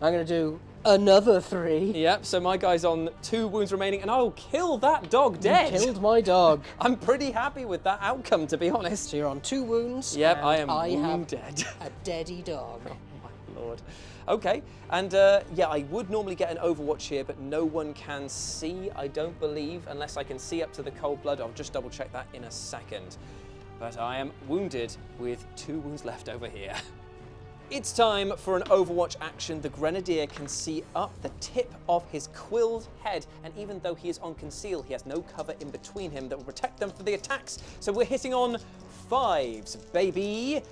Speaker 2: I'm going to do another 3.
Speaker 1: Yep, so my guy's on 2 wounds remaining, and I'll kill that dog dead.
Speaker 2: You killed my dog.
Speaker 1: I'm pretty happy with that outcome, to be honest.
Speaker 2: So you're on 2 wounds.
Speaker 1: Yep,
Speaker 2: and
Speaker 1: I am
Speaker 2: have
Speaker 1: wounded.
Speaker 2: a deady dog.
Speaker 1: Oh my lord. Okay, and yeah, I would normally get an overwatch here, but no one can see, I don't believe, unless I can see up to the cold blood. I'll just double check that in a second. But I am wounded with 2 wounds left over here. It's time for an overwatch action. The Grenadier can see up the tip of his quilled head, and even though he is on conceal, he has no cover in between him that will protect them from the attacks. So we're hitting on 5s, baby.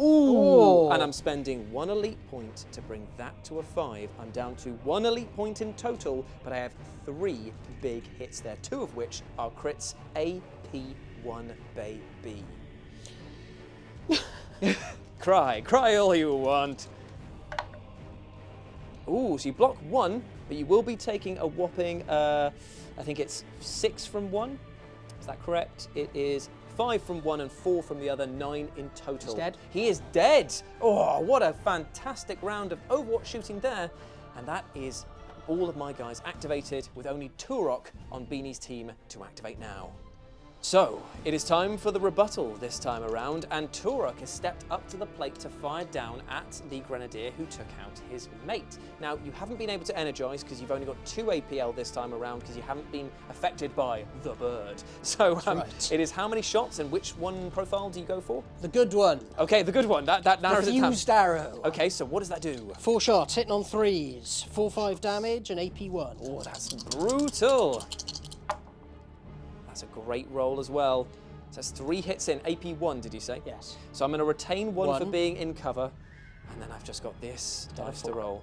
Speaker 1: Ooh. And I'm spending 1 elite point to bring that to a 5. I'm down to 1 elite point in total, but I have 3 big hits there, 2 of which are crits AP. AP1, baby. Cry all you want. Ooh, so you block 1, but you will be taking a whopping, I think it's 6 from 1. Is that correct? It is 5 from 1 and 4 from the other, 9 in total.
Speaker 2: He's dead.
Speaker 1: He is dead. Oh, what a fantastic round of Overwatch shooting there. And that is all of my guys activated, with only Turok on Beanie's team to activate now. So, it is time for the rebuttal this time around, and Turok has stepped up to the plate to fire down at the Grenadier who took out his mate. Now, you haven't been able to energize because you've only got 2 APL this time around because you haven't been affected by the bird. So,
Speaker 2: right.
Speaker 1: It is how many shots and which one profile do you go for?
Speaker 2: The good one.
Speaker 1: Okay, the good one. That narrows it down.
Speaker 2: Fused arrow.
Speaker 1: Okay, so what does that do?
Speaker 2: 4 shots, hitting on 3s, 4/5 damage, and AP1.
Speaker 1: Oh, that's brutal. That's a great roll as well. So that's 3 hits in. AP1, did you say?
Speaker 2: Yes.
Speaker 1: So I'm going to retain 1 for being in cover, and then I've just got this dice to roll.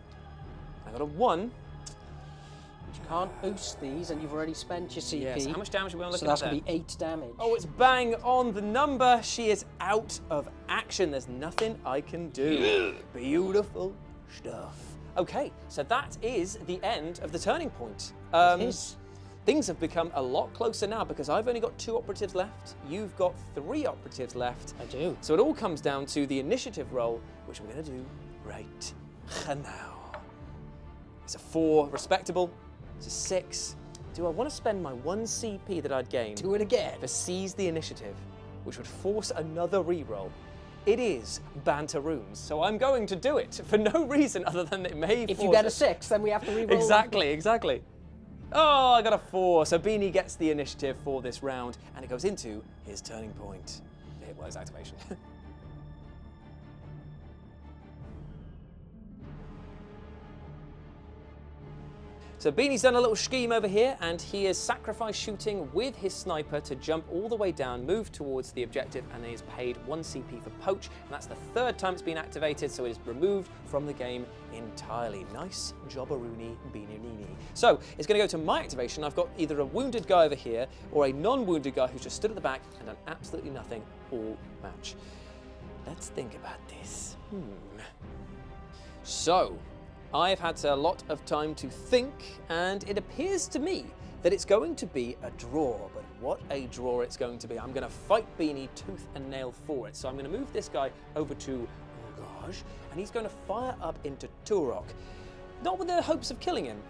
Speaker 1: I got a 1.
Speaker 2: You can't boost these, and you've already spent your CP.
Speaker 1: Yes. How much damage are we on looking
Speaker 2: So
Speaker 1: at
Speaker 2: that's going to be 8 damage.
Speaker 1: Oh, it's bang on the number. She is out of action. There's nothing I can do. Beautiful stuff. Okay, so that is the end of the turning point.
Speaker 2: It is.
Speaker 1: Things have become a lot closer now because I've only got 2 operatives left. You've got 3 operatives left.
Speaker 2: I do.
Speaker 1: So it all comes down to the initiative roll, which we're going to do right now. It's a 4, respectable. It's a 6. Do I want to spend my 1 CP that I'd gained
Speaker 2: Do it again.
Speaker 1: for seize the initiative, which would force another reroll? It is Banteroons, so I'm going to do it for no reason other than it may
Speaker 2: If
Speaker 1: force
Speaker 2: you get a
Speaker 1: it.
Speaker 2: 6, then we have to reroll.
Speaker 1: Exactly. Oh, I got a 4. So Beanie gets the initiative for this round, and it goes into his turning point. It was activation. So Beanie's done a little scheme over here, and he is sacrifice shooting with his sniper to jump all the way down, move towards the objective, and he has paid 1 CP for poach, and that's the 3rd time it's been activated, so it is removed from the game entirely. Nice jobberoonie, Beanie. So it's going to go to my activation. I've got either a wounded guy over here or a non-wounded guy who's just stood at the back and done absolutely nothing all match. Let's think about this. So, I've had a lot of time to think, and it appears to me that it's going to be a draw, but what a draw it's going to be. I'm going to fight Beanie tooth and nail for it. So I'm going to move this guy over to Garage, and he's going to fire up into Turok. Not with the hopes of killing him,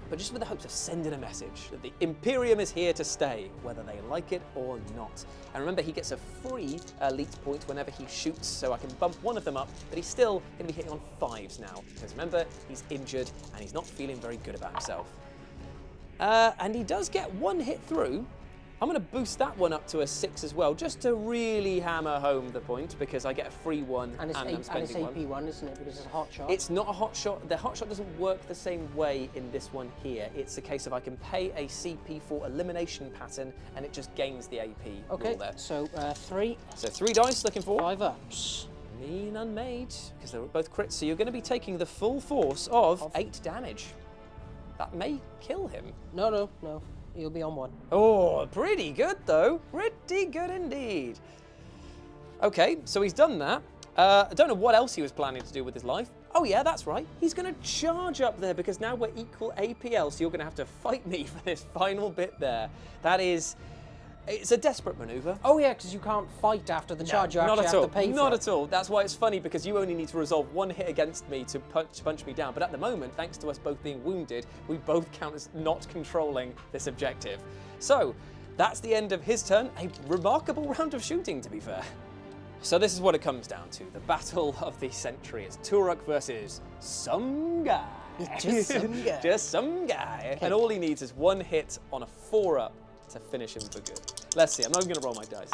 Speaker 1: but just with the hopes of sending a message that the Imperium is here to stay, whether they like it or not. And remember, he gets a free elite point whenever he shoots, so I can bump 1 of them up, but he's still going to be hitting on 5s now, because remember, he's injured and he's not feeling very good about himself. And he does get 1 hit through. I'm going to boost that one up to a 6 as well, just to really hammer home the point, because I get a free 1 and I'm spending 1.
Speaker 2: AP1, isn't it? Because it's a hot shot.
Speaker 1: It's not a hot shot. The hot shot doesn't work the same way in this one here. It's a case of I can pay a CP for elimination pattern, and it just gains the AP.
Speaker 2: Okay,
Speaker 1: there.
Speaker 2: so 3.
Speaker 1: So 3 dice looking for
Speaker 2: 5 ups.
Speaker 1: mean unmade, because they're both crits. So you're going to be taking the full force of 8 damage. That may kill him.
Speaker 2: No. He'll be on 1.
Speaker 1: Oh, pretty good though. Pretty good indeed. Okay, so he's done that. I don't know what else he was planning to do with his life. Oh yeah, that's right. He's going to charge up there because now we're equal APL, so you're going to have to fight me for this final bit there. It's a desperate maneuver.
Speaker 2: Oh yeah, because you can't fight after the charge. You actually have to pay for it.
Speaker 1: Not at all. That's why it's funny, because you only need to resolve 1 hit against me to punch me down. But at the moment, thanks to us both being wounded, we both count as not controlling this objective. So that's the end of his turn. A remarkable round of shooting, to be fair. So this is what it comes down to. The battle of the century. It's Turok versus some guy.
Speaker 2: Just some guy.
Speaker 1: Just some guy.
Speaker 2: Okay.
Speaker 1: And all he needs is 1 hit on a 4-up to finish him for good. Let's see. I'm not even going to roll my dice.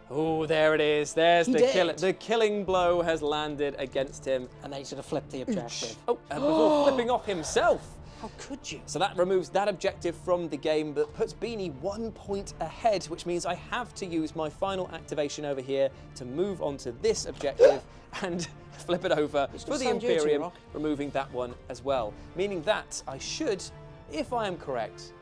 Speaker 1: Oh, there it is. There's the kill. The killing blow has landed against him.
Speaker 2: And then he's going to flip the objective.
Speaker 1: Oh, and before flipping off himself.
Speaker 2: How could you?
Speaker 1: So that removes that objective from the game, but puts Beanie 1 point ahead, which means I have to use my final activation over here to move on to this objective and flip it over for the Imperium, removing that one as well. Meaning that I should, if I am correct,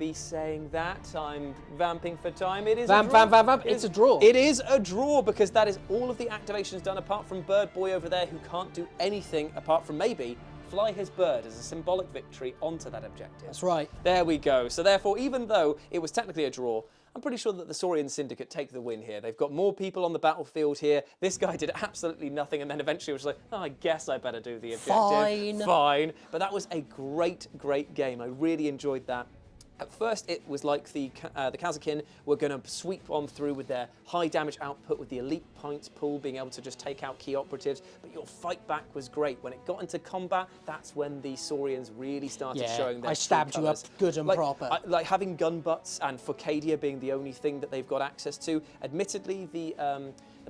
Speaker 1: be saying that. I'm vamping for time. It is
Speaker 2: Vamp,
Speaker 1: a draw.
Speaker 2: vamp, vamp, vamp. It's a draw.
Speaker 1: It is a draw because that is all of the activations done apart from Bird Boy over there, who can't do anything apart from maybe fly his bird as a symbolic victory onto that objective.
Speaker 2: That's right.
Speaker 1: There we go. So therefore, even though it was technically a draw, I'm pretty sure that the Saurian Syndicate take the win here. They've got more people on the battlefield here. This guy did absolutely nothing and then eventually was like, oh, I guess I better do the objective. Fine. But that was a great, great game. I really enjoyed that. At first, it was like the Kasrkin were going to sweep on through with their high damage output with the elite points pool, being able to just take out key operatives, but your fight back was great. When it got into combat, that's when the Saurians really started showing their
Speaker 2: I stabbed you up good and proper.
Speaker 1: Like having gun butts and Foccadia being the only thing that they've got access to. Admittedly, the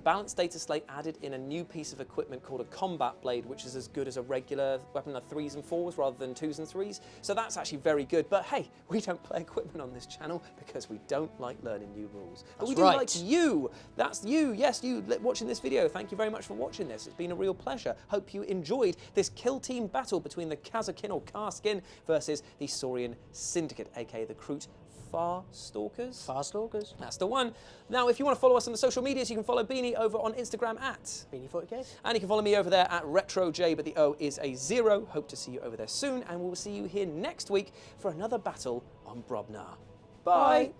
Speaker 1: balanced data slate added in a new piece of equipment called a combat blade, which is as good as a regular weapon of 3s and 4s rather than 2s and 3s. So that's actually very good. But hey, we don't play equipment on this channel because we don't like learning new rules. But we do like you. That's you. Yes, you watching this video. Thank you very much for watching this. It's been a real pleasure. Hope you enjoyed this kill team battle between the Kasrkin or Kasrkin versus the Saurian Syndicate, aka the Kroot Farstalkers.
Speaker 2: Farstalkers.
Speaker 1: That's the one. Now, if you want to follow us on the social medias, you can follow Beanie over on Instagram at
Speaker 2: Beanie40k.
Speaker 1: And you can follow me over there at RetroJ, but the O is a 0. Hope to see you over there soon, and we'll see you here next week for another battle on Brobnar. Bye.